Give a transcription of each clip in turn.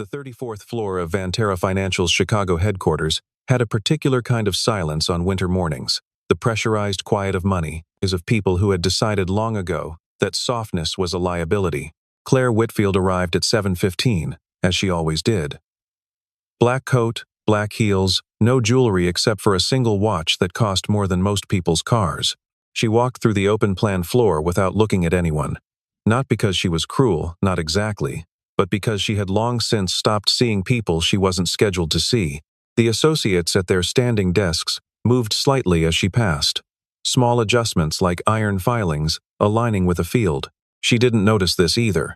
The 34th floor of Vantera Financial's Chicago headquarters had a particular kind of silence on winter mornings. The pressurized quiet of money is of people who had decided long ago that softness was a liability. Claire Whitfield arrived at 7:15, as she always did. Black coat, black heels, no jewelry except for a single watch that cost more than most people's cars. She walked through the open-plan floor without looking at anyone. Not because she was cruel, not exactly, but because she had long since stopped seeing people she wasn't scheduled to see. The associates at their standing desks moved slightly as she passed. Small adjustments like iron filings aligning with a field. She didn't notice this either.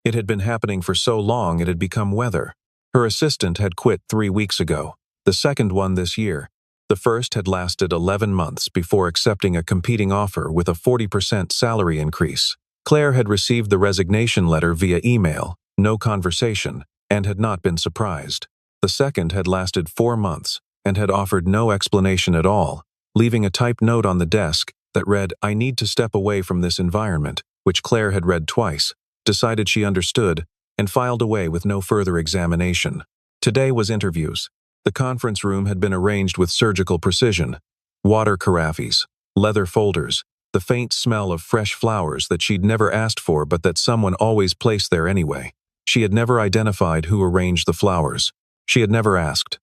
It had been happening for so long it had become weather. Her assistant had quit 3 weeks ago, the second one this year. The first had lasted 11 months before accepting a competing offer with a 40% salary increase. Claire had received the resignation letter via email, no conversation, and had not been surprised. The second had lasted 4 months and had offered no explanation at all, leaving a typed note on the desk that read, "I need to step away from this environment," which Claire had read twice, decided she understood, and filed away with no further examination. Today was interviews. The conference room had been arranged with surgical precision. Water carafes, leather folders, the faint smell of fresh flowers that she'd never asked for but that someone always placed there anyway. She had never identified who arranged the flowers. She had never asked.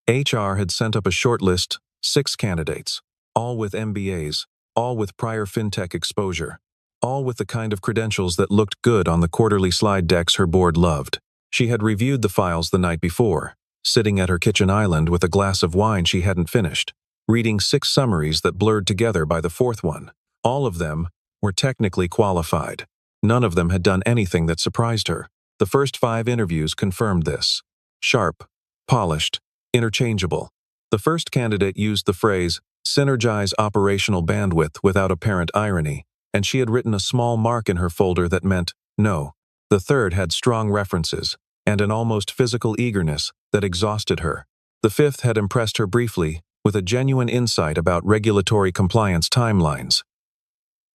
HR had sent up a short list, 6 candidates, all with MBAs, all with prior fintech exposure, all with the kind of credentials that looked good on the quarterly slide decks her board loved. She had reviewed the files the night before, sitting at her kitchen island with a glass of wine she hadn't finished, reading 6 summaries that blurred together by the 4th one. All of them were technically qualified. None of them had done anything that surprised her. The first 5 interviews confirmed this. Sharp, polished, interchangeable. The first candidate used the phrase, "synergize operational bandwidth" without apparent irony, and she had written a small mark in her folder that meant no. The third had strong references and an almost physical eagerness that exhausted her. The 5th had impressed her briefly with a genuine insight about regulatory compliance timelines,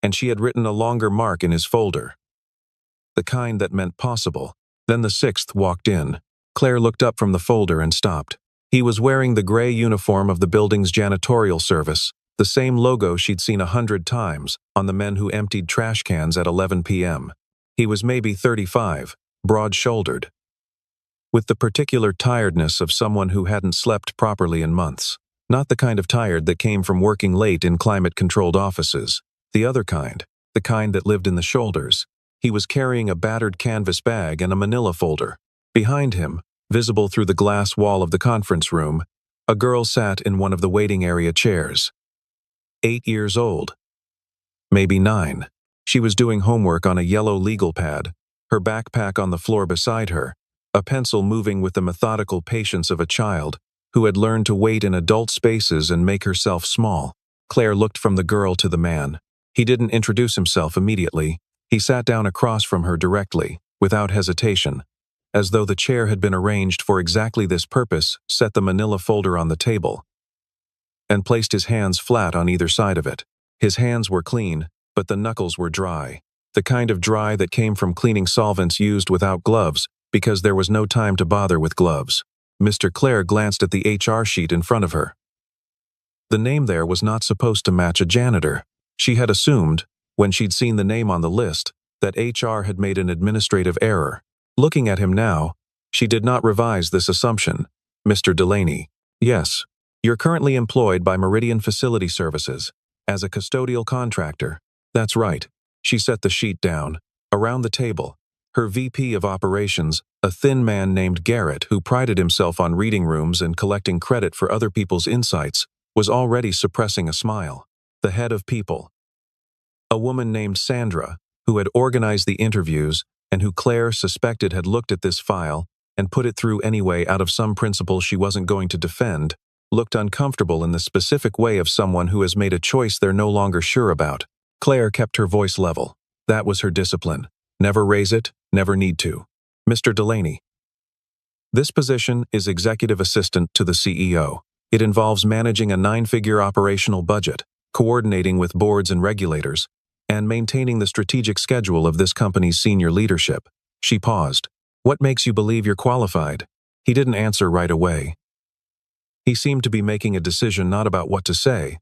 and she had written a longer mark in his folder, the kind that meant possible. Then the 6th walked in. Claire looked up from the folder and stopped. He was wearing the gray uniform of the building's janitorial service, the same logo she'd seen 100 times on the men who emptied trash cans at 11 p.m. He was maybe 35, broad-shouldered, with the particular tiredness of someone who hadn't slept properly in months. Not the kind of tired that came from working late in climate-controlled offices. The other kind, the kind that lived in the shoulders. He was carrying a battered canvas bag and a manila folder. Behind him, visible through the glass wall of the conference room, a girl sat in one of the waiting area chairs. 8 years old. Maybe 9. She was doing homework on a yellow legal pad, her backpack on the floor beside her, a pencil moving with the methodical patience of a child who had learned to wait in adult spaces and make herself small. Claire looked from the girl to the man. He didn't introduce himself immediately. He sat down across from her directly, without hesitation, as though the chair had been arranged for exactly this purpose, set the manila folder on the table, and placed his hands flat on either side of it. His hands were clean, but the knuckles were dry. The kind of dry that came from cleaning solvents used without gloves, because there was no time to bother with gloves. Mr. Claire glanced at the HR sheet in front of her. The name there was not supposed to match a janitor. She had assumed, when she'd seen the name on the list, that HR had made an administrative error. Looking at him now, she did not revise this assumption. "Mr. Delaney, yes, you're currently employed by Meridian Facility Services as a custodial contractor. That's right." She set the sheet down. Around the table, her VP of operations, a thin man named Garrett who prided himself on reading rooms and collecting credit for other people's insights, was already suppressing a smile. The head of people, a woman named Sandra, who had organized the interviews and who Claire suspected had looked at this file and put it through anyway out of some principle she wasn't going to defend, looked uncomfortable in the specific way of someone who has made a choice they're no longer sure about. Claire kept her voice level. That was her discipline. Never raise it, never need to. "Mr. Delaney, this position is executive assistant to the CEO. It involves managing a 9-figure operational budget, coordinating with boards and regulators, and maintaining the strategic schedule of this company's senior leadership." She paused. What makes you believe you're qualified? He didn't answer right away. He seemed to be making a decision not about what to say,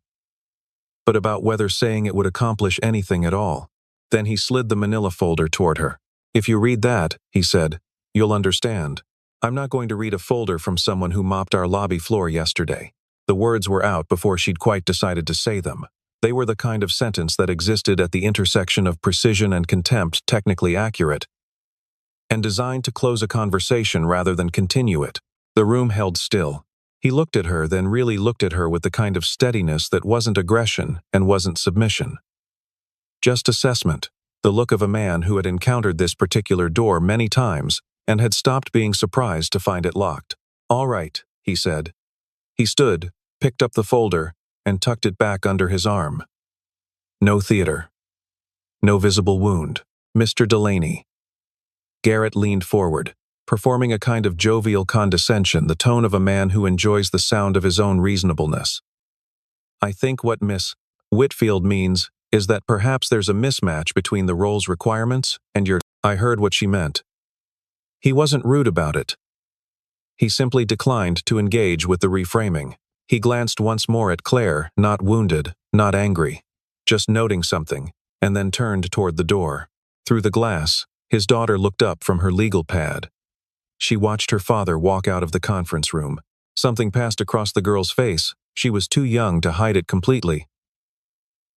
but about whether saying it would accomplish anything at all. Then he slid the manila folder toward her. If you read that, he said, you'll understand. I'm not going to read a folder from someone who mopped our lobby floor yesterday. The words were out before she'd quite decided to say them. They were the kind of sentence that existed at the intersection of precision and contempt, technically accurate, and designed to close a conversation rather than continue it. The room held still. He looked at her, then really looked at her with the kind of steadiness that wasn't aggression and wasn't submission. Just assessment, the look of a man who had encountered this particular door many times and had stopped being surprised to find it locked. All right, he said. He stood, picked up the folder, and tucked it back under his arm. No theater. No visible wound. Mr. Delaney. Garrett leaned forward, performing a kind of jovial condescension, the tone of a man who enjoys the sound of his own reasonableness. I think what Miss Whitfield means is that perhaps there's a mismatch between the role's requirements and your— I heard what she meant. He wasn't rude about it. He simply declined to engage with the reframing. He glanced once more at Claire, not wounded, not angry, just noting something, and then turned toward the door. Through the glass, his daughter looked up from her legal pad. She watched her father walk out of the conference room. Something passed across the girl's face. She was too young to hide it completely.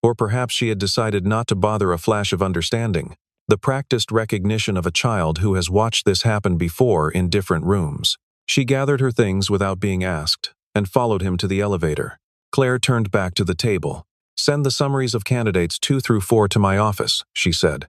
Or perhaps she had decided not to bother. A flash of understanding. The practiced recognition of a child who has watched this happen before in different rooms. She gathered her things without being asked and followed him to the elevator. Claire turned back to the table. Send the summaries of candidates 2 through 4 to my office, she said.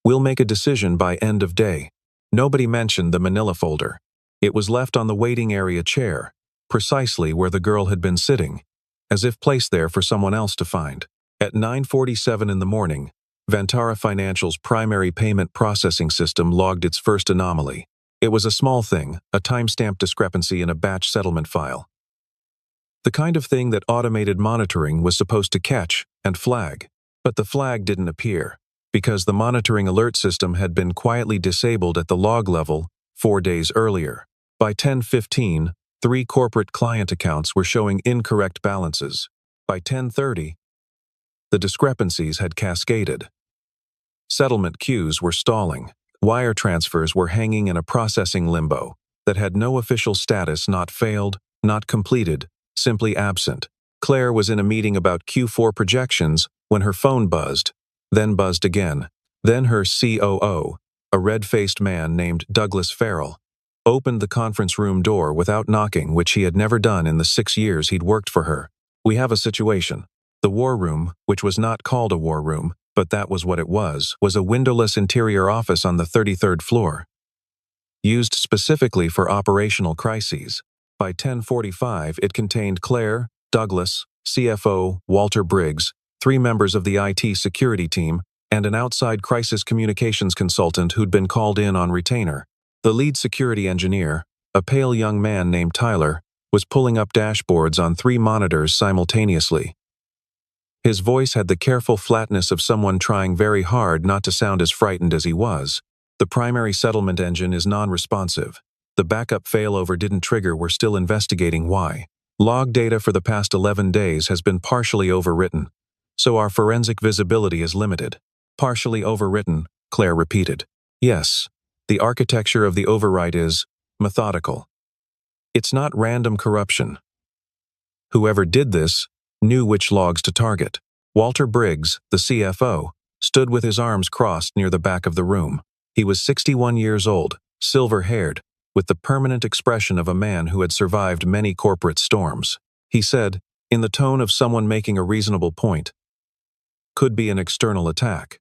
We'll make a decision by end of day. Nobody mentioned the manila folder. It was left on the waiting area chair, precisely where the girl had been sitting, as if placed there for someone else to find. At 9:47 in the morning, Vantara Financial's primary payment processing system logged its first anomaly. It was a small thing, a timestamp discrepancy in a batch settlement file. The kind of thing that automated monitoring was supposed to catch and flag. But the flag didn't appear, because the monitoring alert system had been quietly disabled at the log level 4 days earlier. By 10:15, 3 corporate client accounts were showing incorrect balances. By 10:30, the discrepancies had cascaded. Settlement queues were stalling. Wire transfers were hanging in a processing limbo that had no official status, not failed, not completed, simply absent. Claire was in a meeting about Q4 projections when her phone buzzed, then buzzed again. Then her COO, a red-faced man named Douglas Farrell, opened the conference room door without knocking, which he had never done in the 6 years he'd worked for her. We have a situation. The war room, which was not called a war room, but that was what it was a windowless interior office on the 33rd floor, used specifically for operational crises. By 10:45, it contained Claire, Douglas, CFO, Walter Briggs, 3 members of the IT security team, and an outside crisis communications consultant who'd been called in on retainer. The lead security engineer, a pale young man named Tyler, was pulling up dashboards on 3 monitors simultaneously. His voice had the careful flatness of someone trying very hard not to sound as frightened as he was. The primary settlement engine is non-responsive. The backup failover didn't trigger. We're still investigating why. Log data for the past 11 days has been partially overwritten, so our forensic visibility is limited. Partially overwritten, Claire repeated. Yes, the architecture of the overwrite is methodical. It's not random corruption. Whoever did this knew which logs to target. Walter Briggs, the CFO, stood with his arms crossed near the back of the room. He was 61 years old, silver-haired, with the permanent expression of a man who had survived many corporate storms. He said, in the tone of someone making a reasonable point, could be an external attack.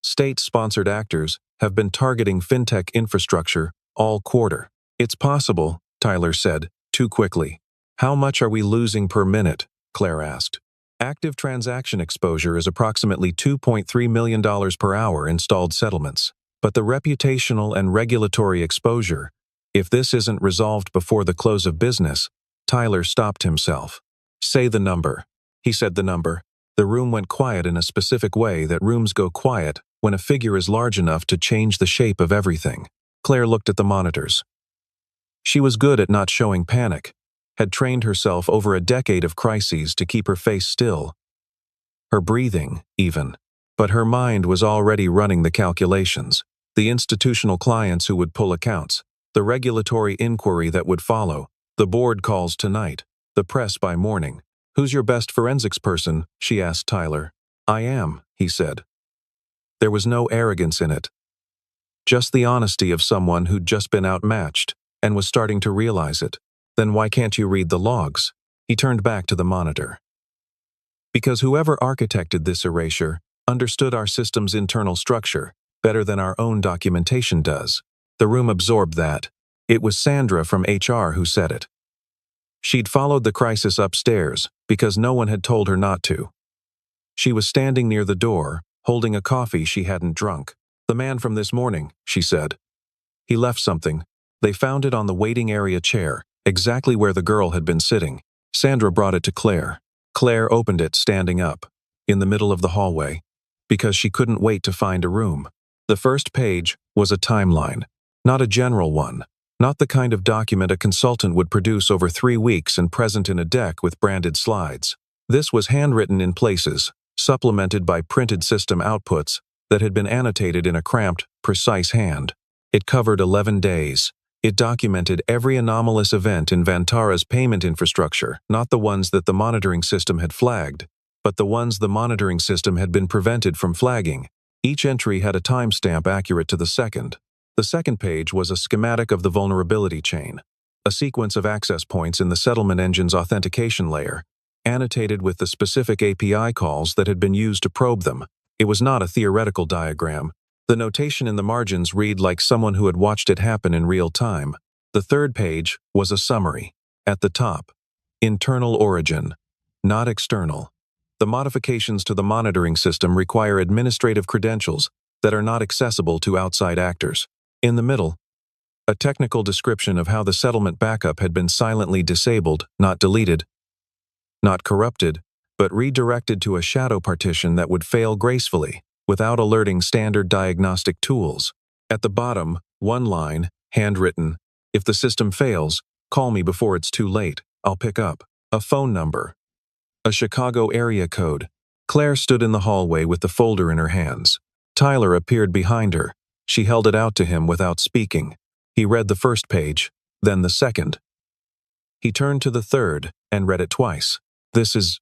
State-sponsored actors have been targeting fintech infrastructure all quarter. It's possible, Tyler said, too quickly. How much are we losing per minute? Claire asked. Active transaction exposure is approximately $2.3 million per hour installed settlements. But the reputational and regulatory exposure, if this isn't resolved before the close of business, Tyler stopped himself. Say the number. He said the number. The room went quiet in a specific way that rooms go quiet when a figure is large enough to change the shape of everything. Claire looked at the monitors. She was good at not showing panic, had trained herself over a decade of crises to keep her face still, her breathing, even. But her mind was already running the calculations, the institutional clients who would pull accounts, the regulatory inquiry that would follow, the board calls tonight, the press by morning. "Who's your best forensics person?" she asked Tyler. "I am," he said. There was no arrogance in it, just the honesty of someone who'd just been outmatched and was starting to realize it. "Then why can't you read the logs?" He turned back to the monitor. "Because whoever architected this erasure understood our system's internal structure better than our own documentation does." The room absorbed that. It was Sandra from HR who said it. She'd followed the crisis upstairs because no one had told her not to. She was standing near the door, holding a coffee she hadn't drunk. "The man from this morning," she said. "He left something. They found it on the waiting area chair, exactly where the girl had been sitting." Sandra brought it to Claire. Claire opened it standing up, in the middle of the hallway, because she couldn't wait to find a room. The first page was a timeline, not a general one, not the kind of document a consultant would produce over 3 weeks and present in a deck with branded slides. This was handwritten in places, supplemented by printed system outputs that had been annotated in a cramped, precise hand. It covered 11 days. It documented every anomalous event in Vantara's payment infrastructure, not the ones that the monitoring system had flagged, but the ones the monitoring system had been prevented from flagging. Each entry had a timestamp accurate to the second. The second page was a schematic of the vulnerability chain, a sequence of access points in the settlement engine's authentication layer, annotated with the specific API calls that had been used to probe them. It was not a theoretical diagram. The notation in the margins read like someone who had watched it happen in real time. The third page was a summary. At the top, internal origin, not external. The modifications to the monitoring system require administrative credentials that are not accessible to outside actors. In the middle, a technical description of how the settlement backup had been silently disabled, not deleted, not corrupted, but redirected to a shadow partition that would fail gracefully, without alerting standard diagnostic tools. At the bottom, one line, handwritten, "If the system fails, call me before it's too late. I'll pick up." A phone number. A Chicago area code. Claire stood in the hallway with the folder in her hands. Tyler appeared behind her. She held it out to him without speaking. He read the first page, then the second. He turned to the third and read it twice.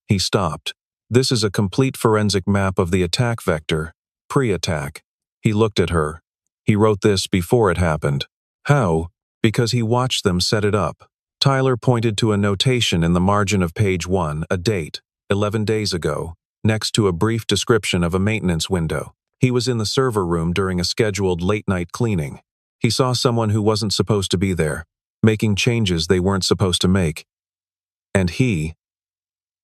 He stopped. "This is a complete forensic map of the attack vector, pre-attack." He looked at her. "He wrote this before it happened." "How?" "Because he watched them set it up." Tyler pointed to a notation in the margin of page 1, a date, 11 days ago, next to a brief description of a maintenance window. He was in the server room during a scheduled late-night cleaning. He saw someone who wasn't supposed to be there, making changes they weren't supposed to make. And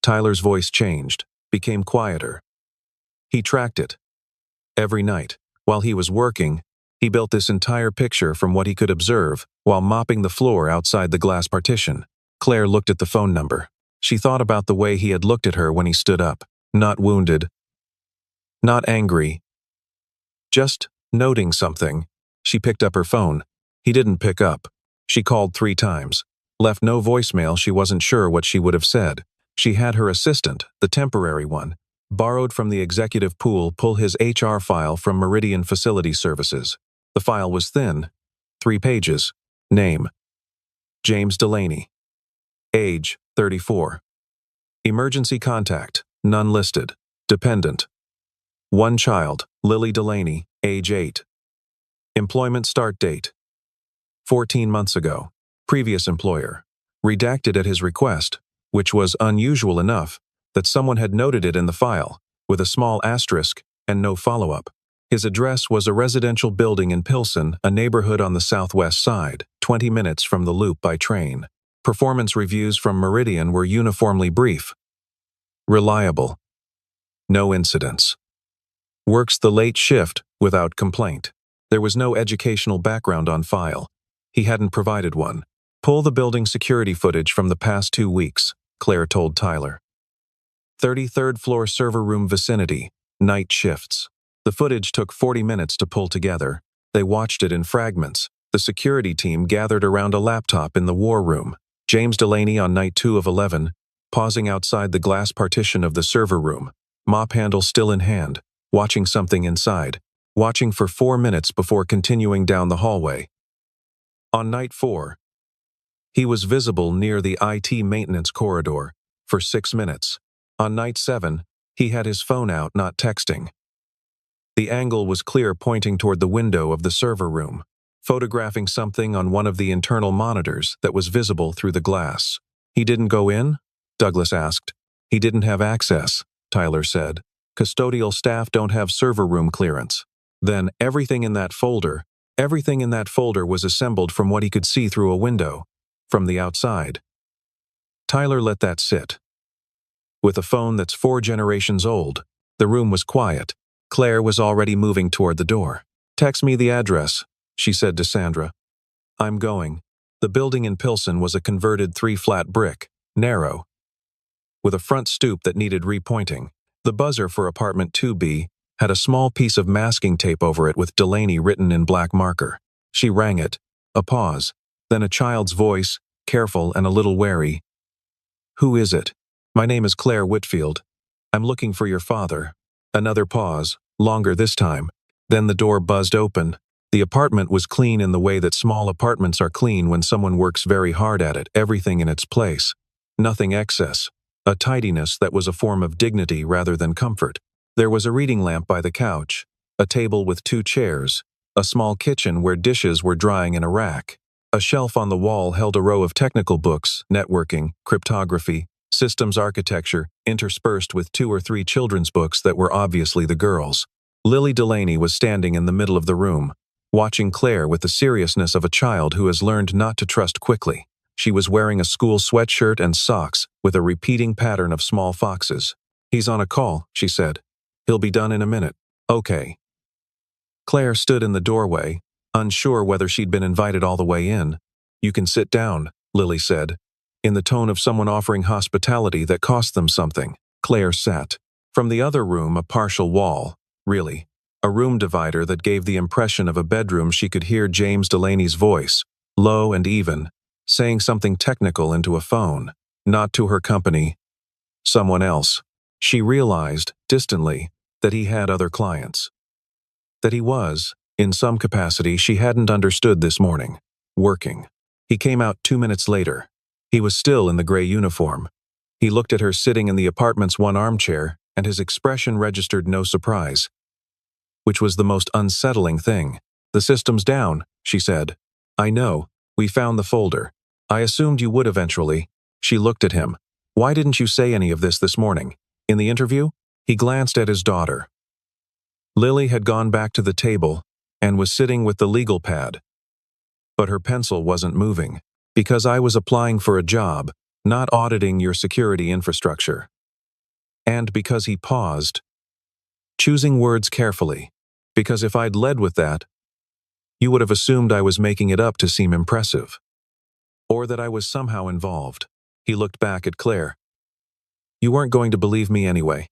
Tyler's voice changed, became quieter. He tracked it. Every night, while he was working, he built this entire picture from what he could observe while mopping the floor outside the glass partition. Claire looked at the phone number. She thought about the way he had looked at her when he stood up, not wounded, not angry, just noting something. She picked up her phone. He didn't pick up. She called 3 times, left no voicemail. She wasn't sure what she would have said. She had her assistant, the temporary one, borrowed from the executive pool, pull his HR file from Meridian Facility Services. The file was thin, 3 pages. Name: James Delaney. Age: 34. Emergency contact: none listed. Dependent: 1 child, Lily Delaney, age 8. Employment start date: 14 months ago. Previous employer: redacted at his request, which was unusual enough that someone had noted it in the file, with a small asterisk and no follow-up. His address was a residential building in Pilsen, a neighborhood on the southwest side, 20 minutes from the loop by train. Performance reviews from Meridian were uniformly brief. Reliable. No incidents. Works the late shift without complaint. There was no educational background on file. He hadn't provided one. Pull the building security footage from the past 2 weeks, Claire told Tyler. 33rd floor server room vicinity, night shifts. The footage took 40 minutes to pull together. They watched it in fragments, The security team gathered around a laptop in the war room. James Delaney on night 2 of 11, pausing outside the glass partition of the server room, mop handle still in hand, watching something inside, watching for 4 minutes before continuing down the hallway. On night 4, he was visible near the IT maintenance corridor for 6 minutes. On night 7, he had his phone out, not texting. The angle was clear, pointing toward the window of the server room, photographing something on one of the internal monitors that was visible through the glass. He didn't go in? Douglas asked. He didn't have access, Tyler said. Custodial staff don't have server room clearance. Then everything in that folder was assembled from what he could see through a window, from the outside. Tyler let that sit. With a phone that's 4 generations old, the room was quiet. Claire was already moving toward the door. Text me the address, she said to Sandra. I'm going. The building in Pilsen was a converted 3-flat brick, narrow, with a front stoop that needed repointing. The buzzer for apartment 2B had a small piece of masking tape over it with Delaney written in black marker. She rang it. A pause. Then a child's voice, careful and a little wary. Who is it? My name is Claire Whitfield. I'm looking for your father. Another pause, longer this time. Then the door buzzed open. The apartment was clean in the way that small apartments are clean when someone works very hard at it, everything in its place. Nothing excess. A tidiness that was a form of dignity rather than comfort. There was a reading lamp by the couch, a table with 2 chairs, a small kitchen where dishes were drying in a rack. A shelf on the wall held a row of technical books, networking, cryptography, systems architecture, interspersed with 2 or 3 children's books that were obviously the girls'. Lily Delaney was standing in the middle of the room, watching Claire with the seriousness of a child who has learned not to trust quickly. She was wearing a school sweatshirt and socks with a repeating pattern of small foxes. He's on a call, she said. He'll be done in a minute. Okay. Claire stood in the doorway, unsure whether she'd been invited all the way in. You can sit down, Lily said, in the tone of someone offering hospitality that cost them something. Claire sat. From the other room, a partial wall, really, a room divider that gave the impression of a bedroom, she could hear James Delaney's voice, low and even, saying something technical into a phone. Not to her company. Someone else. She realized, distantly, that he had other clients. That he was, in some capacity she hadn't understood this morning, working. He came out 2 minutes later. He was still in the gray uniform. He looked at her sitting in the apartment's one armchair, and his expression registered no surprise. Which was the most unsettling thing. The system's down, she said. I know. We found the folder. I assumed you would eventually. She looked at him. Why didn't you say any of this morning? In the interview? He glanced at his daughter. Lily had gone back to the table and was sitting with the legal pad. But her pencil wasn't moving. Because I was applying for a job, not auditing your security infrastructure. And because he paused, choosing words carefully. Because if I'd led with that, you would have assumed I was making it up to seem impressive. Or that I was somehow involved. He looked back at Claire. You weren't going to believe me anyway.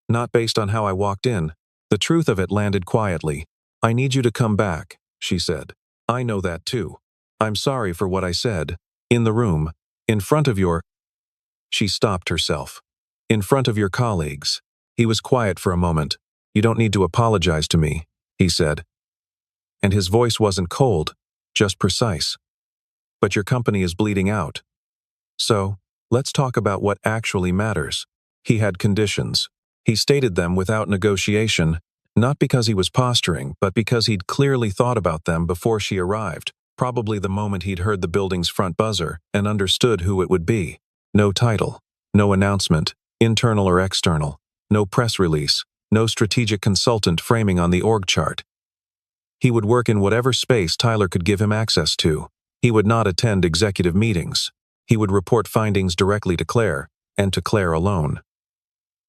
Not based on how I walked in. The truth of it landed quietly. I need you to come back, she said. I know that too. I'm sorry for what I said. In the room, in front of your... She stopped herself. In front of your colleagues. He was quiet for a moment. You don't need to apologize to me, he said. And his voice wasn't cold, just precise. But your company is bleeding out. So, let's talk about what actually matters. He had conditions. He stated them without negotiation, not because he was posturing, but because he'd clearly thought about them before she arrived, probably the moment he'd heard the building's front buzzer and understood who it would be. No title, no announcement, internal or external, no press release, no strategic consultant framing on the org chart. He would work in whatever space Tyler could give him access to. He would not attend executive meetings. He would report findings directly to Claire, and to Claire alone.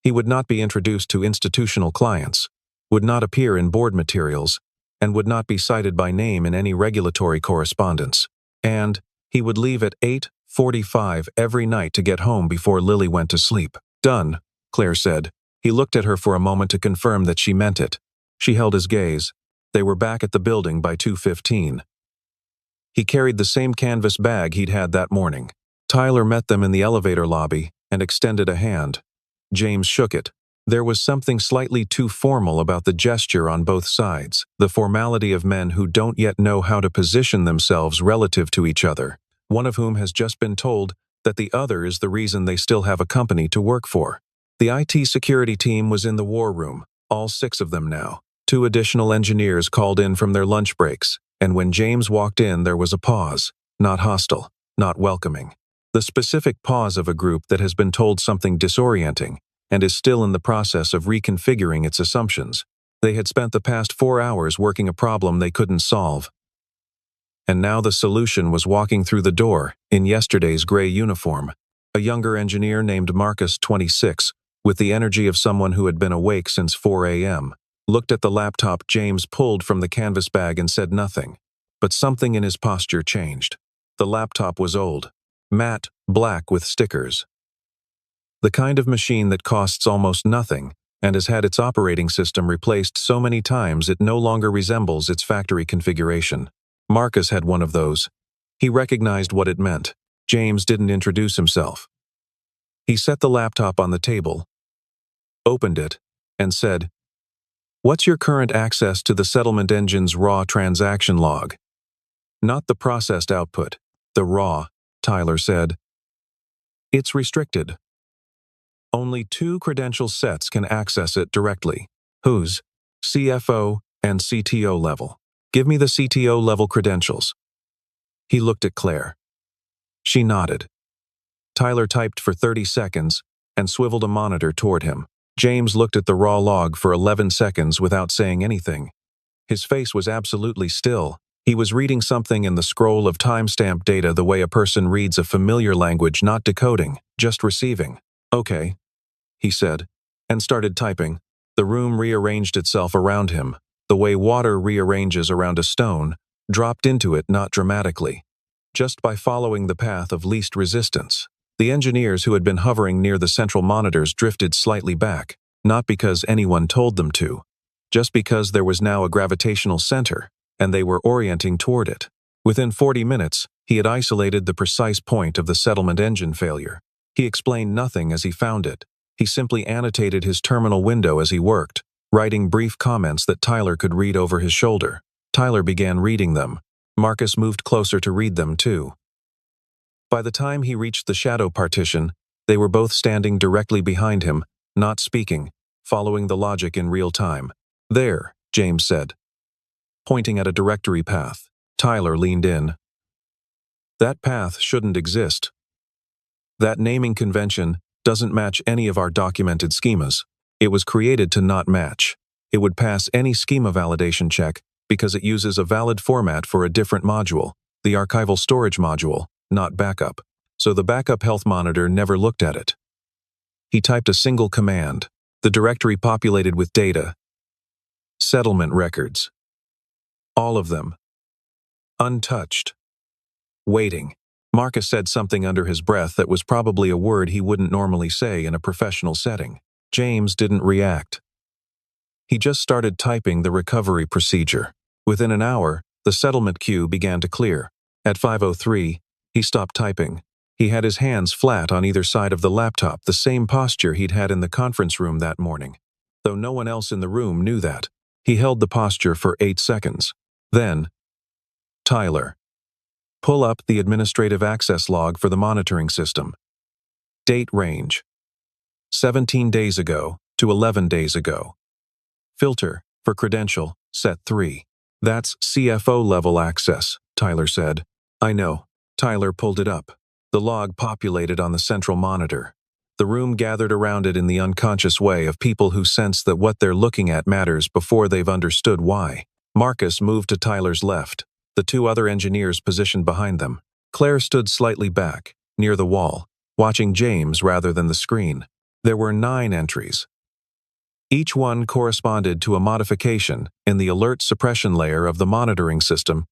He would not be introduced to institutional clients, would not appear in board materials, and would not be cited by name in any regulatory correspondence. And he would leave at 8:45 every night to get home before Lily went to sleep. Done, Claire said. He looked at her for a moment to confirm that she meant it. She held his gaze. They were back at the building by 2:15. He carried the same canvas bag he'd had that morning. Tyler met them in the elevator lobby and extended a hand. James shook it. There was something slightly too formal about the gesture on both sides, the formality of men who don't yet know how to position themselves relative to each other, one of whom has just been told that the other is the reason they still have a company to work for. The IT security team was in the war room, all 6 of them now. 2 additional engineers called in from their lunch breaks, and when James walked in there was a pause, not hostile, not welcoming. The specific pause of a group that has been told something disorienting and is still in the process of reconfiguring its assumptions. They had spent the past 4 hours working a problem they couldn't solve. And now the solution was walking through the door in yesterday's gray uniform. A younger engineer named Marcus, 26, with the energy of someone who had been awake since 4 a.m., looked at the laptop James pulled from the canvas bag and said nothing. But something in his posture changed. The laptop was old, matte, black with stickers. The kind of machine that costs almost nothing and has had its operating system replaced so many times it no longer resembles its factory configuration. Marcus had one of those. He recognized what it meant. James didn't introduce himself. He set the laptop on the table, opened it, and said, "What's your current access to the settlement engine's raw transaction log?" "Not the processed output, the raw," Tyler said. "It's restricted. Only 2 credential sets can access it directly. Whose? CFO and CTO level. Give me the CTO level credentials." He looked at Claire. She nodded. Tyler typed for 30 seconds and swiveled a monitor toward him. James looked at the raw log for 11 seconds without saying anything. His face was absolutely still. He was reading something in the scroll of timestamp data the way a person reads a familiar language, not decoding, just receiving. "Okay," he said, and started typing. The room rearranged itself around him, the way water rearranges around a stone, dropped into it not dramatically, just by following the path of least resistance. The engineers who had been hovering near the central monitors drifted slightly back, not because anyone told them to, just because there was now a gravitational center, and they were orienting toward it. Within 40 minutes, he had isolated the precise point of the settlement engine failure. He explained nothing as he found it. He simply annotated his terminal window as he worked, writing brief comments that Tyler could read over his shoulder. Tyler began reading them. Marcus moved closer to read them too. By the time he reached the shadow partition, they were both standing directly behind him, not speaking, following the logic in real time. "There," James said, pointing at a directory path. Tyler leaned in. "That path shouldn't exist. That naming convention doesn't match any of our documented schemas. It was created to not match. It would pass any schema validation check because it uses a valid format for a different module, the archival storage module, not backup. So the backup health monitor never looked at it." He typed a single command. The directory populated with data. Settlement records. All of them. Untouched. Waiting. Marcus said something under his breath that was probably a word he wouldn't normally say in a professional setting. James didn't react. He just started typing the recovery procedure. Within an hour, the settlement queue began to clear. At 5:03, he stopped typing. He had his hands flat on either side of the laptop, the same posture he'd had in the conference room that morning. Though no one else in the room knew that. He held the posture for 8 seconds. Then, "Tyler, pull up the administrative access log for the monitoring system. Date range: 17 days ago to 11 days ago. Filter for credential, set 3. That's CFO level access," Tyler said. "I know." Tyler pulled it up. The log populated on the central monitor. The room gathered around it in the unconscious way of people who sense that what they're looking at matters before they've understood why. Marcus moved to Tyler's left, the 2 other engineers positioned behind them. Claire stood slightly back, near the wall, watching James rather than the screen. There were 9 entries. Each one corresponded to a modification in the alert suppression layer of the monitoring system.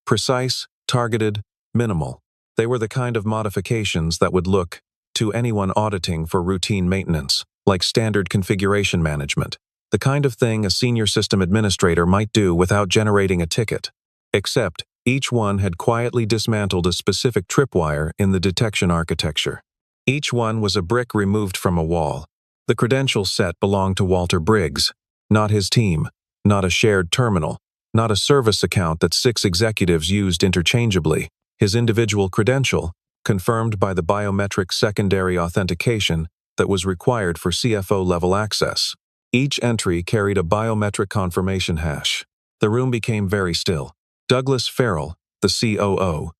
Precise, targeted, minimal. They were the kind of modifications that would look, to anyone auditing for routine maintenance, like standard configuration management, the kind of thing a senior system administrator might do without generating a ticket. Except, Each one had quietly dismantled a specific tripwire in the detection architecture. Each one was a brick removed from a wall. The credential set belonged to Walter Briggs, not his team, not a shared terminal, not a service account that 6 executives used interchangeably. His individual credential, confirmed by the biometric secondary authentication that was required for CFO-level access. Each entry carried a biometric confirmation hash. The room became very still. Douglas Farrell, the COO,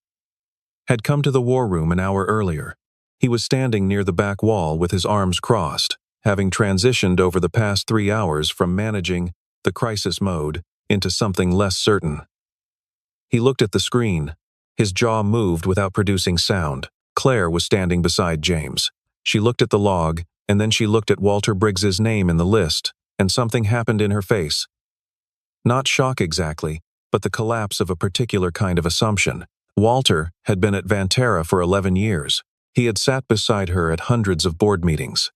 had come to the war room an hour earlier. He was standing near the back wall with his arms crossed, having transitioned over the past 3 hours from managing the crisis mode into something less certain. He looked at the screen. His jaw moved without producing sound. Claire was standing beside James. She looked at the log, and then she looked at Walter Briggs's name in the list, and something happened in her face. Not shock exactly, but the collapse of a particular kind of assumption. Walter had been at Vantera for 11 years. He had sat beside her at hundreds of board meetings.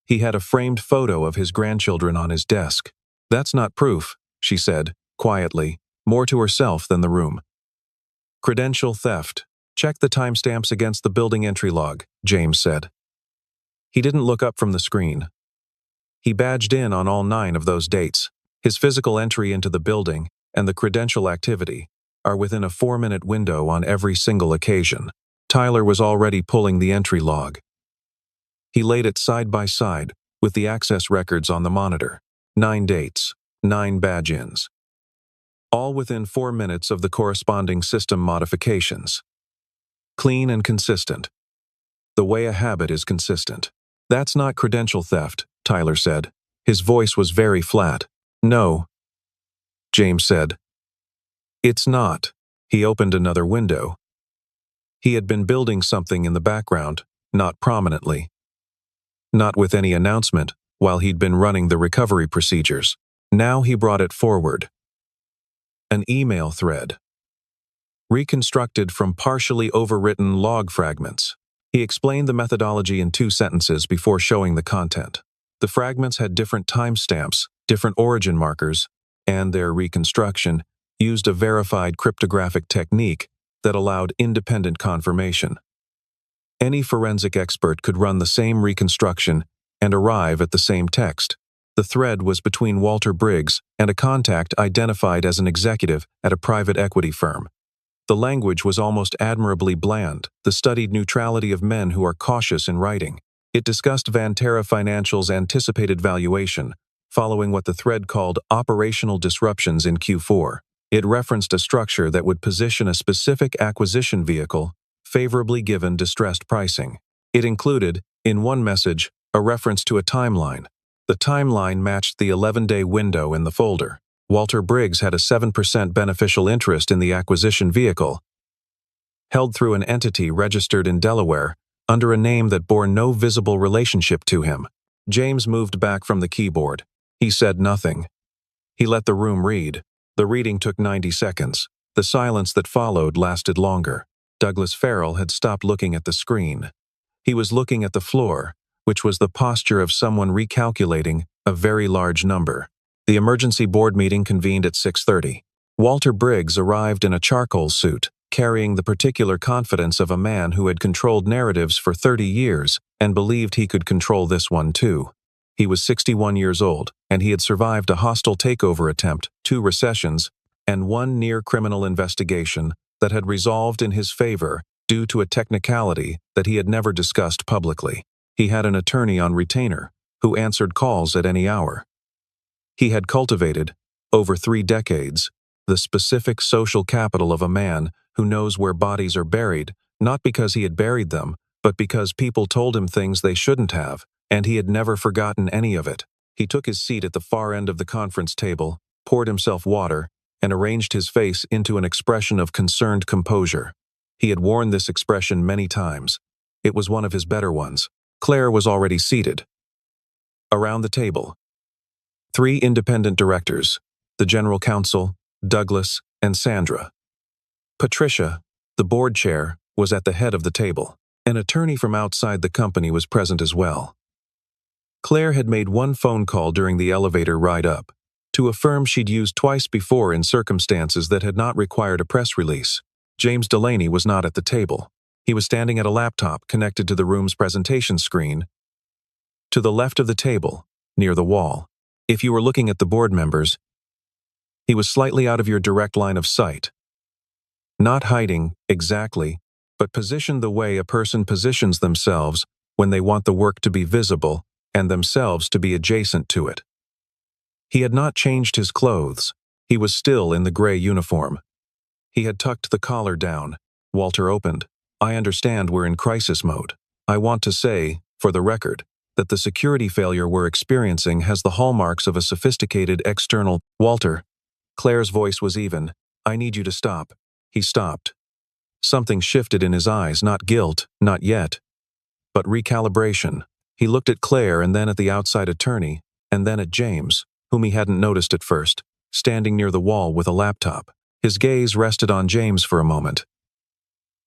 He had a framed photo of his grandchildren on his desk. "That's not proof," she said, quietly, more to herself than the room. "Credential theft. Check the timestamps against the building entry log," James said. He didn't look up from the screen. He badged in on all 9 of those dates. His physical entry into the building and the credential activity are within a 4-minute window on every single occasion. Tyler was already pulling the entry log. He laid it side by side with the access records on the monitor. 9 dates, 9 badge-ins. All within 4 minutes of the corresponding system modifications. Clean and consistent. The way a habit is consistent. "That's not credential theft," Tyler said. His voice was very flat. "No," James said. "It's not." He opened another window. He had been building something in the background, not prominently. Not with any announcement, while he'd been running the recovery procedures. Now he brought it forward. An email thread. Reconstructed from partially overwritten log fragments. He explained the methodology in 2 sentences before showing the content. The fragments had different timestamps, different origin markers, and their reconstruction used a verified cryptographic technique that allowed independent confirmation. Any forensic expert could run the same reconstruction and arrive at the same text. The thread was between Walter Briggs and a contact identified as an executive at a private equity firm. The language was almost admirably bland, the studied neutrality of men who are cautious in writing. It discussed Vantera Financial's anticipated valuation, following what the thread called operational disruptions in Q4. It referenced a structure that would position a specific acquisition vehicle favorably given distressed pricing. It included, in one message, a reference to a timeline. The timeline matched the 11-day window in the folder. Walter Briggs had a 7% beneficial interest in the acquisition vehicle, held through an entity registered in Delaware under a name that bore no visible relationship to him. James moved back from the keyboard. He said nothing. He let the room read. The reading took 90 seconds. The silence that followed lasted longer. Douglas Farrell had stopped looking at the screen. He was looking at the floor, which was the posture of someone recalculating a very large number. The emergency board meeting convened at 6:30. Walter Briggs arrived in a charcoal suit, carrying the particular confidence of a man who had controlled narratives for 30 years and believed he could control this one too. He was 61 years old, and he had survived a hostile takeover attempt, 2 recessions, and 1 near-criminal investigation that had resolved in his favor due to a technicality that he had never discussed publicly. He had an attorney on retainer who answered calls at any hour. He had cultivated, over 3 decades, the specific social capital of a man who knows where bodies are buried, not because he had buried them, but because people told him things they shouldn't have, and he had never forgotten any of it. He took his seat at the far end of the conference table, poured himself water, and arranged his face into an expression of concerned composure. He had worn this expression many times. It was one of his better ones. Claire was already seated. Around the table, 3 independent directors, the general counsel, Douglas, and Sandra. Patricia, the board chair, was at the head of the table. An attorney from outside the company was present as well. Claire had made 1 phone call during the elevator ride up. to a firm she'd used twice before in circumstances that had not required a press release. James Delaney was not at the table. He was standing at a laptop connected to the room's presentation screen, to the left of the table, near the wall. If you were looking at the board members, he was slightly out of your direct line of sight. Not hiding, exactly, but positioned the way a person positions themselves when they want the work to be visible and themselves to be adjacent to it. He had not changed his clothes. He was still in the gray uniform. He had tucked the collar down. Walter opened. I understand we're in crisis mode. I want to say, for the record, that the security failure we're experiencing has the hallmarks of a sophisticated external. Walter. Claire's voice was even. I need you to stop. He stopped. Something shifted in his eyes, not guilt, not yet, but recalibration. He looked at Claire and then at the outside attorney, and then at James, whom he hadn't noticed at first, standing near the wall with a laptop. His gaze rested on James for a moment.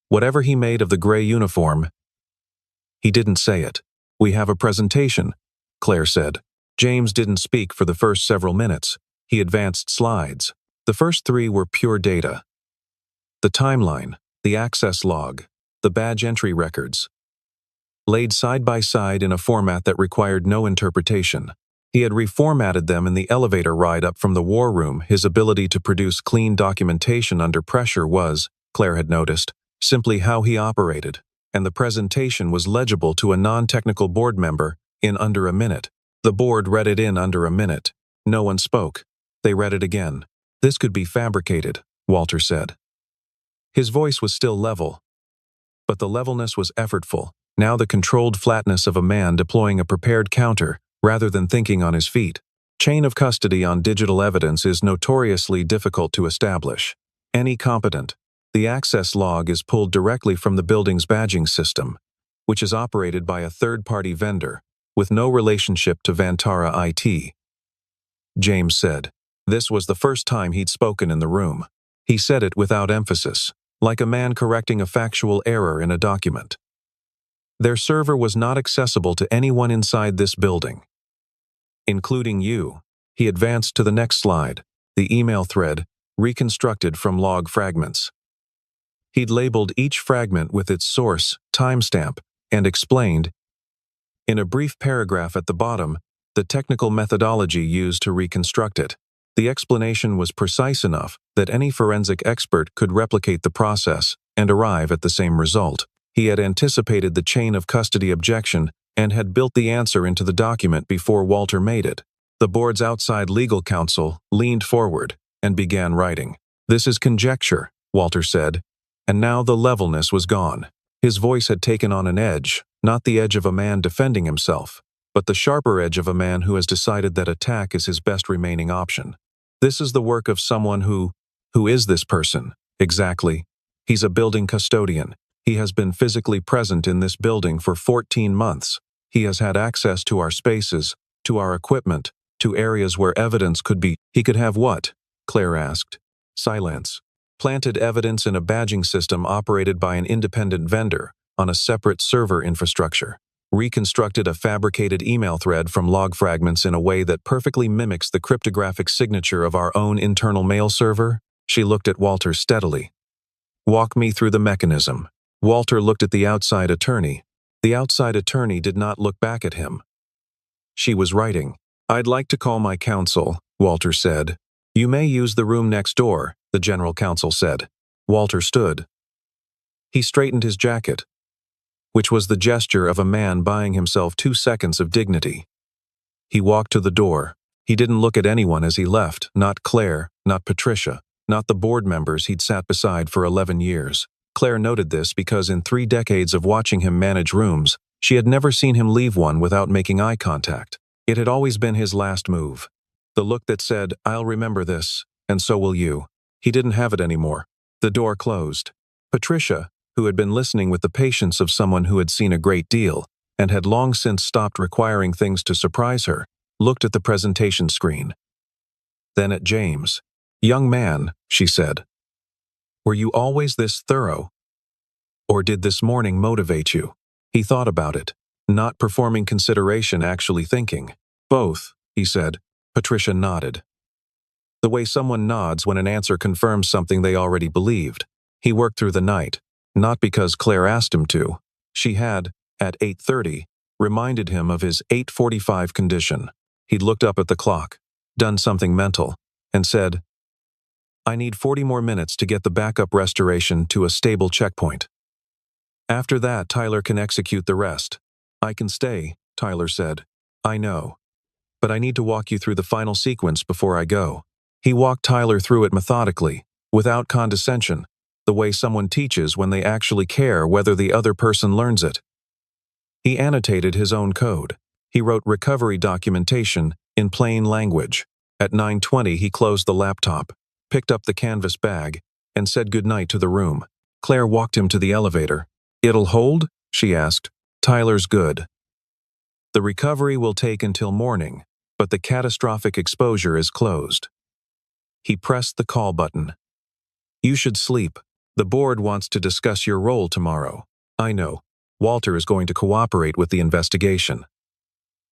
Whatever he made of the gray uniform, he didn't say it. We have a presentation, Claire said. James didn't speak for the first several minutes. He advanced slides. The first 3 were pure data. The timeline, the access log, the badge entry records, laid side by side in a format that required no interpretation. He had reformatted them in the elevator ride up from the war room. His ability to produce clean documentation under pressure was, Claire had noticed, simply how he operated, and the presentation was legible to a non-technical board member in under a minute. The board read it in under a minute. No one spoke. They read it again. This could be fabricated, Walter said. His voice was still level, but the levelness was effortful, now the controlled flatness of a man deploying a prepared counter rather than thinking on his feet. Chain of custody on digital evidence is notoriously difficult to establish. Any competent. The access log is pulled directly from the building's badging system, which is operated by a third-party vendor, with no relationship to Vantara IT. James said. This was the first time he'd spoken in the room. He said it without emphasis, like a man correcting a factual error in a document. Their server was not accessible to anyone inside this building, including you. He advanced to the next slide, the email thread, reconstructed from log fragments. He'd labeled each fragment with its source, timestamp, and explained, in a brief paragraph at the bottom, the technical methodology used to reconstruct it. The explanation was precise enough that any forensic expert could replicate the process and arrive at the same result. He had anticipated the chain of custody objection and had built the answer into the document before Walter made it. The board's outside legal counsel leaned forward and began writing. This is conjecture, Walter said, and now the levelness was gone. His voice had taken on an edge, not the edge of a man defending himself, but the sharper edge of a man who has decided that attack is his best remaining option. This is the work of someone who is this person? Exactly. He's a building custodian. He has been physically present in this building for 14 months. He has had access to our spaces, to our equipment, to areas where evidence could be. He could have what? Claire asked. Silence. Planted evidence in a badging system operated by an independent vendor on a separate server infrastructure. Reconstructed a fabricated email thread from log fragments in a way that perfectly mimics the cryptographic signature of our own internal mail server. She looked at Walter steadily. Walk me through the mechanism. Walter looked at the outside attorney. The outside attorney did not look back at him. She was writing. I'd like to call my counsel, Walter said. You may use the room next door, the general counsel said. Walter stood. He straightened his jacket, which was the gesture of a man buying himself 2 seconds of dignity. He walked to the door. He didn't look at anyone as he left, not Claire, not Patricia, not the board members he'd sat beside for 11 years. Claire noted this because in 3 decades of watching him manage rooms, she had never seen him leave one without making eye contact. It had always been his last move. The look that said, I'll remember this, and so will you. He didn't have it anymore. The door closed. Patricia, who had been listening with the patience of someone who had seen a great deal, and had long since stopped requiring things to surprise her, looked at the presentation screen. Then at James. Young man, she said. Were you always this thorough? Or did this morning motivate you? He thought about it. Not performing consideration, actually thinking. Both, he said. Patricia nodded. The way someone nods when an answer confirms something they already believed. He worked through the night, not because Claire asked him to. She had, at 8:30, reminded him of his 8:45 condition. He'd looked up at the clock, done something mental, and said, "I need 40 more minutes to get the backup restoration to a stable checkpoint. After that, Tyler can execute the rest." "I can stay," Tyler said. "I know. But I need to walk you through the final sequence before I go." He walked Tyler through it methodically, without condescension, the way someone teaches when they actually care whether the other person learns it. He annotated his own code. He wrote recovery documentation in plain language. At 9:20, he closed the laptop, picked up the canvas bag, and said goodnight to the room. Claire walked him to the elevator. "It'll hold?" she asked. "Tyler's good. The recovery will take until morning, but the catastrophic exposure is closed." He pressed the call button. "You should sleep. The board wants to discuss your role tomorrow." "I know. Walter is going to cooperate with the investigation.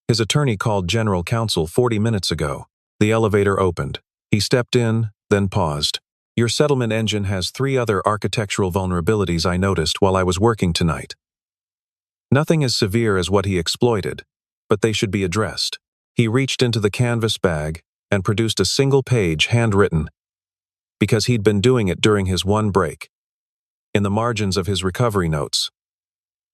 His attorney called general counsel 40 minutes ago." The elevator opened. He stepped in, then paused. "Your settlement engine has 3 other architectural vulnerabilities I noticed while I was working tonight. Nothing as severe as what he exploited, but they should be addressed." He reached into the canvas bag and produced a single page handwritten, because he'd been doing it during his one break, in the margins of his recovery notes.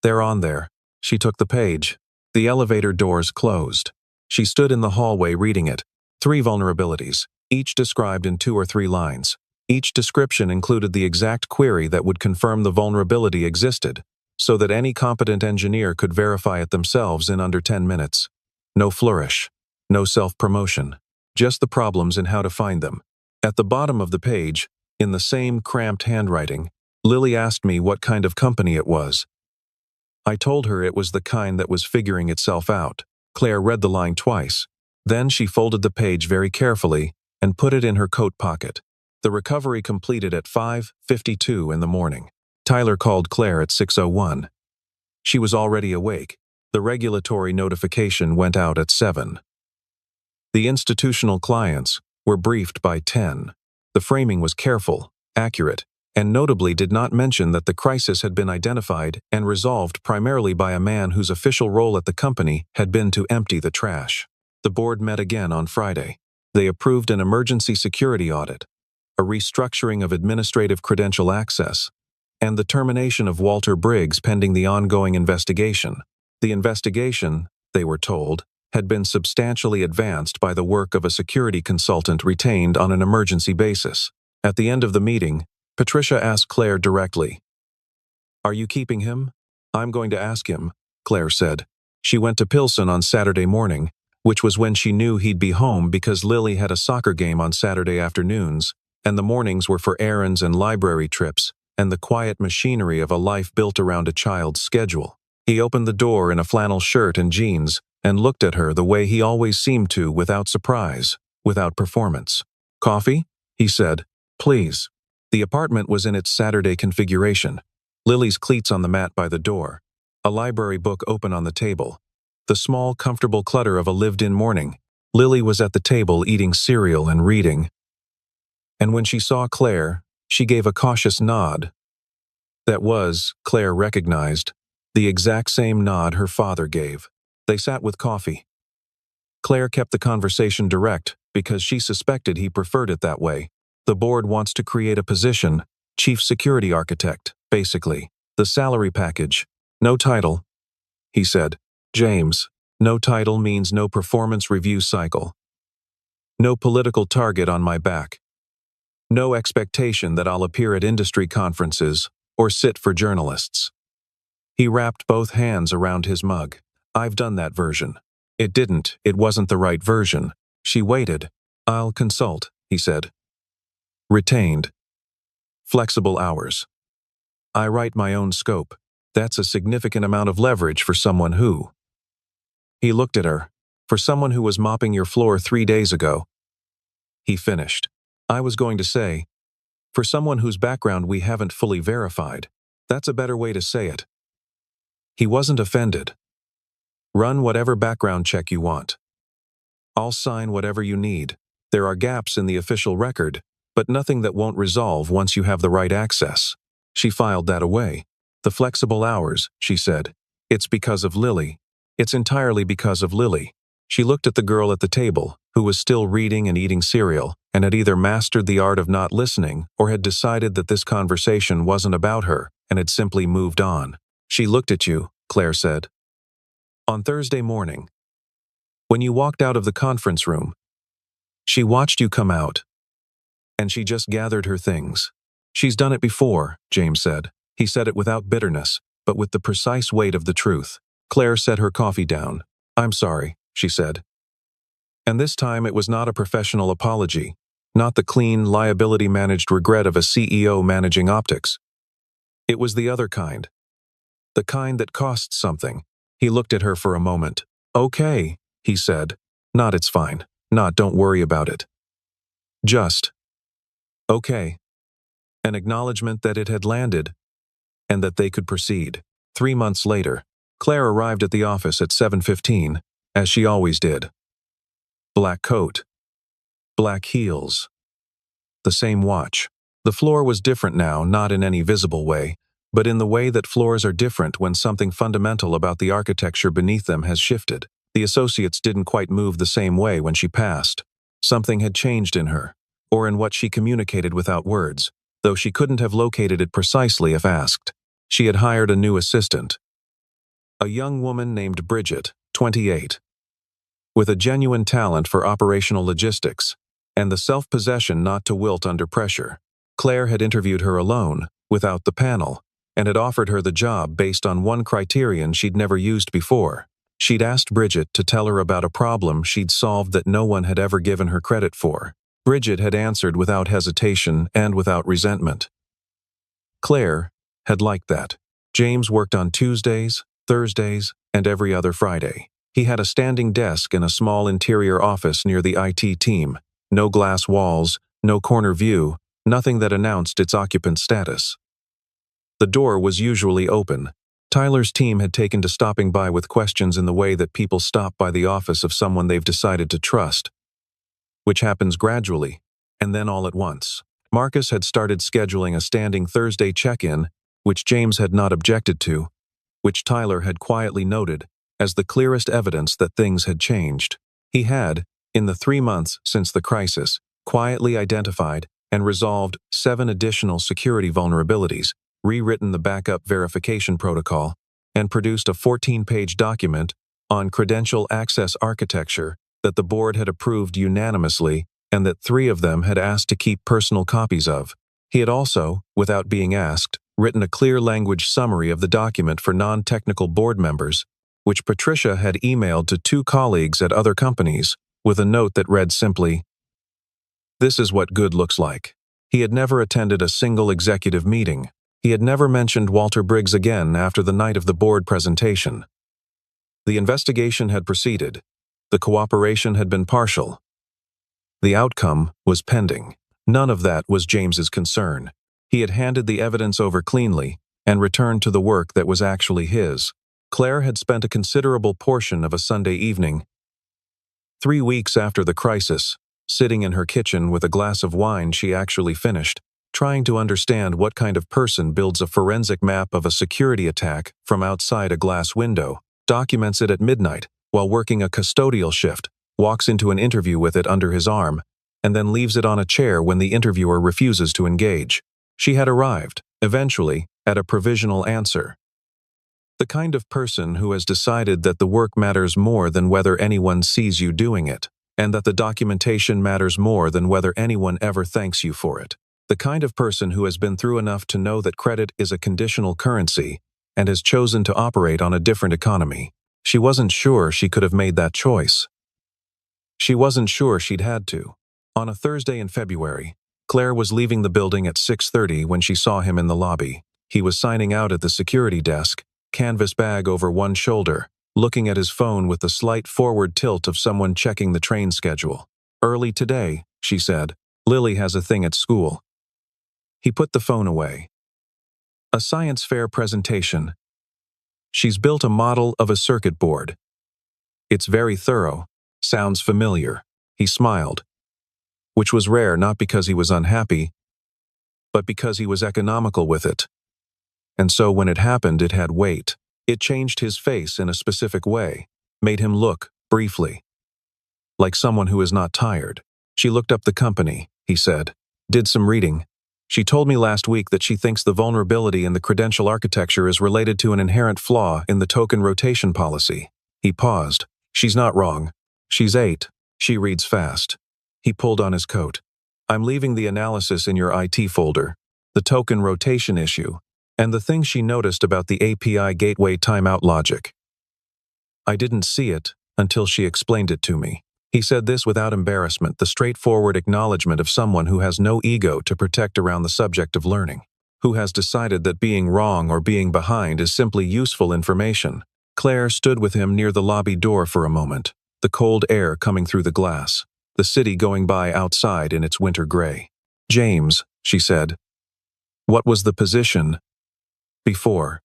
"They're on there." She took the page. The elevator doors closed. She stood in the hallway reading it. 3 vulnerabilities, each described in 2 or 3 lines. Each description included the exact query that would confirm the vulnerability existed, so that any competent engineer could verify it themselves in under 10 minutes. No flourish, no self-promotion, just the problems and how to find them. At the bottom of the page, in the same cramped handwriting, Lily asked me what kind of company it was. I told her it was the kind that was figuring itself out. Claire read the line twice. Then she folded the page very carefully and put it in her coat pocket. The recovery completed at 5:52 in the morning. Tyler called Claire at 6:01. She was already awake. The regulatory notification went out at 7. The institutional clients were briefed by 10. The framing was careful, accurate, and notably did not mention that the crisis had been identified and resolved primarily by a man whose official role at the company had been to empty the trash. The board met again on Friday. They approved an emergency security audit, a restructuring of administrative credential access, and the termination of Walter Briggs pending the ongoing investigation. The investigation, they were told, had been substantially advanced by the work of a security consultant retained on an emergency basis. At the end of the meeting, Patricia asked Claire directly, "Are you keeping him?" "I'm going to ask him," Claire said. She went to Pilsen on Saturday morning, which was when she knew he'd be home because Lily had a soccer game on Saturday afternoons, and the mornings were for errands and library trips, and the quiet machinery of a life built around a child's schedule. He opened the door in a flannel shirt and jeans and looked at her the way he always seemed to, without surprise, without performance. "Coffee?" he said. "Please." The apartment was in its Saturday configuration. Lily's cleats on the mat by the door, a library book open on the table, the small, comfortable clutter of a lived-in morning. Lily was at the table eating cereal and reading. And when she saw Claire, she gave a cautious nod. That was, Claire recognized, the exact same nod her father gave. They sat with coffee. Claire kept the conversation direct because she suspected he preferred it that way. "The board wants to create a position, chief security architect, basically. The salary package. No title," he said. "James, no title means no performance review cycle. No political target on my back. No expectation that I'll appear at industry conferences or sit for journalists." He wrapped both hands around his mug. "I've done that version. It wasn't the right version." She waited. "I'll consult," he said. "Retained. Flexible hours. I write my own scope. That's a significant amount of leverage for someone who..." He looked at her. "For someone who was mopping your floor 3 days ago." He finished. "I was going to say, for someone whose background we haven't fully verified. That's a better way to say it." He wasn't offended. "Run whatever background check you want. I'll sign whatever you need." There are gaps in the official record, but nothing that won't resolve once you have the right access. She filed that away. The flexible hours, she said. It's because of Lily. It's entirely because of Lily. She looked at the girl at the table, who was still reading and eating cereal, and had either mastered the art of not listening or had decided that this conversation wasn't about her and had simply moved on. She looked at you, Claire said. On Thursday morning, when you walked out of the conference room, she watched you come out, and she just gathered her things. She's done it before, James said. He said it without bitterness, but with the precise weight of the truth. Claire set her coffee down. I'm sorry, she said. And this time it was not a professional apology, not the clean, liability-managed regret of a CEO managing optics. It was the other kind. The kind that costs something. He looked at her for a moment. Okay, he said. Not it's fine. Not don't worry about it. Just. Okay. An acknowledgement that it had landed, and that they could proceed. 3 months later, Claire arrived at the office at 7:15, as she always did. Black coat. Black heels. The same watch. The floor was different now, not in any visible way, but in the way that floors are different when something fundamental about the architecture beneath them has shifted. The associates didn't quite move the same way when she passed. Something had changed in her, or in what she communicated without words, though she couldn't have located it precisely if asked. She had hired a new assistant. A young woman named Bridget, 28. With a genuine talent for operational logistics, and the self-possession not to wilt under pressure. Claire had interviewed her alone, without the panel, and had offered her the job based on one criterion she'd never used before. She'd asked Bridget to tell her about a problem she'd solved that no one had ever given her credit for. Bridget had answered without hesitation and without resentment. Claire had liked that. James worked on Tuesdays, Thursdays, and every other Friday. He had a standing desk in a small interior office near the IT team. No glass walls, no corner view, nothing that announced its occupant status. The door was usually open. Tyler's team had taken to stopping by with questions in the way that people stop by the office of someone they've decided to trust, which happens gradually, and then all at once. Marcus had started scheduling a standing Thursday check-in, which James had not objected to, which Tyler had quietly noted as the clearest evidence that things had changed. He had, in the 3 months since the crisis, quietly identified and resolved 7 additional security vulnerabilities, rewritten the backup verification protocol, and produced a 14-page document on credential access architecture that the board had approved unanimously and that 3 of them had asked to keep personal copies of. He had also, without being asked, written a clear language summary of the document for non-technical board members, which Patricia had emailed to 2 colleagues at other companies, with a note that read simply, "This is what good looks like." He had never attended a single executive meeting. He had never mentioned Walter Briggs again after the night of the board presentation. The investigation had proceeded. The cooperation had been partial. The outcome was pending. None of that was James's concern. He had handed the evidence over cleanly and returned to the work that was actually his. Claire had spent a considerable portion of a Sunday evening, 3 weeks after the crisis, sitting in her kitchen with a glass of wine she actually finished, trying to understand what kind of person builds a forensic map of a security attack from outside a glass window, documents it at midnight while working a custodial shift, walks into an interview with it under his arm, and then leaves it on a chair when the interviewer refuses to engage. She had arrived, eventually, at a provisional answer. The kind of person who has decided that the work matters more than whether anyone sees you doing it, and that the documentation matters more than whether anyone ever thanks you for it. The kind of person who has been through enough to know that credit is a conditional currency and has chosen to operate on a different economy. She wasn't sure she could have made that choice. She wasn't sure she'd had to. On a Thursday in February, Claire was leaving the building at 6:30 when she saw him in the lobby. He was signing out at the security desk, canvas bag over one shoulder, looking at his phone with the slight forward tilt of someone checking the train schedule. "Early today," she said. "Lily has a thing at school." He put the phone away. "A science fair presentation. She's built a model of a circuit board. It's very thorough. Sounds familiar." He smiled. which was rare not because he was unhappy, but because he was economical with it. And so when it happened, it had weight. It changed his face in a specific way, made him look, briefly, like someone who is not tired. She looked up the company, he said. Did some reading. She told me last week that she thinks the vulnerability in the credential architecture is related to an inherent flaw in the token rotation policy. He paused. She's not wrong. She's 8. She reads fast. He pulled on his coat. I'm leaving the analysis in your IT folder, the token rotation issue, and the thing she noticed about the API gateway timeout logic. I didn't see it until she explained it to me. He said this without embarrassment, the straightforward acknowledgement of someone who has no ego to protect around the subject of learning, who has decided that being wrong or being behind is simply useful information. Claire stood with him near the lobby door for a moment, the cold air coming through the glass, the city going by outside in its winter gray. James, she said. What was the position before?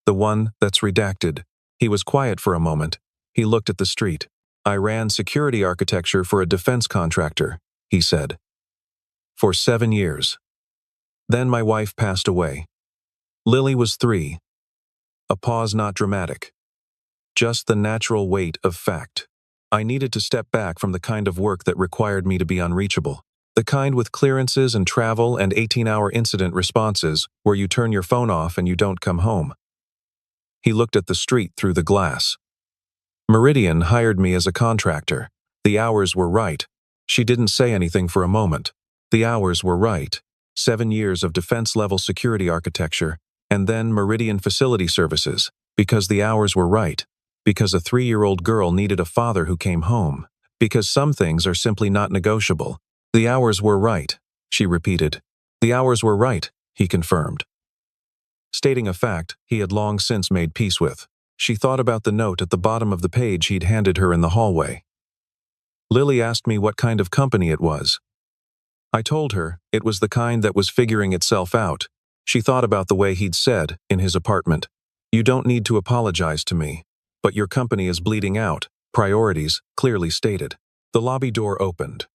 The one that's redacted. He was quiet for a moment. He looked at the street. I ran security architecture for a defense contractor, he said. For 7 years. Then my wife passed away. Lily was 3. A pause not dramatic. Just the natural weight of fact. I needed to step back from the kind of work that required me to be unreachable. The kind with clearances and travel and 18-hour incident responses where you turn your phone off and you don't come home. He looked at the street through the glass. Meridian hired me as a contractor. The hours were right. She didn't say anything for a moment. The hours were right. 7 years of defense-level security architecture, and then Meridian Facility Services, because the hours were right, because a 3-year-old girl needed a father who came home, because some things are simply not negotiable. The hours were right, she repeated. The hours were right, he confirmed. Stating a fact he had long since made peace with. She thought about the note at the bottom of the page he'd handed her in the hallway. Lily asked me what kind of company it was. I told her it was the kind that was figuring itself out. She thought about the way he'd said, in his apartment, "You don't need to apologize to me, but your company is bleeding out, priorities clearly stated." The lobby door opened.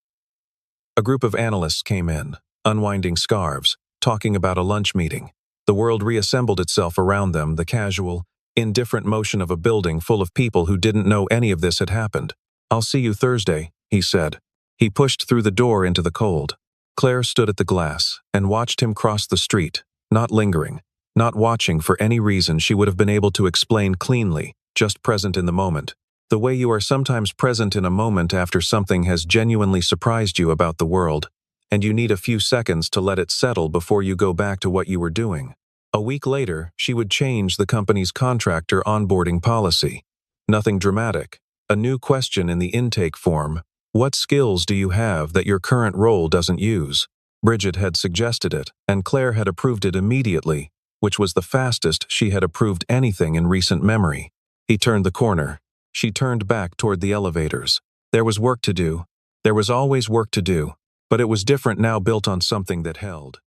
A group of analysts came in, unwinding scarves, talking about a lunch meeting. The world reassembled itself around them, the casual, indifferent motion of a building full of people who didn't know any of this had happened. I'll see you Thursday, he said. He pushed through the door into the cold. Claire stood at the glass and watched him cross the street, not lingering, not watching for any reason she would have been able to explain cleanly, just present in the moment. The way you are sometimes present in a moment after something has genuinely surprised you about the world, and you need a few seconds to let it settle before you go back to what you were doing. A week later, she would change the company's contractor onboarding policy. Nothing dramatic. A new question in the intake form. What skills do you have that your current role doesn't use? Bridget had suggested it, and Claire had approved it immediately, which was the fastest she had approved anything in recent memory. He turned the corner. She turned back toward the elevators. There was work to do. There was always work to do, but it was different now, built on something that held.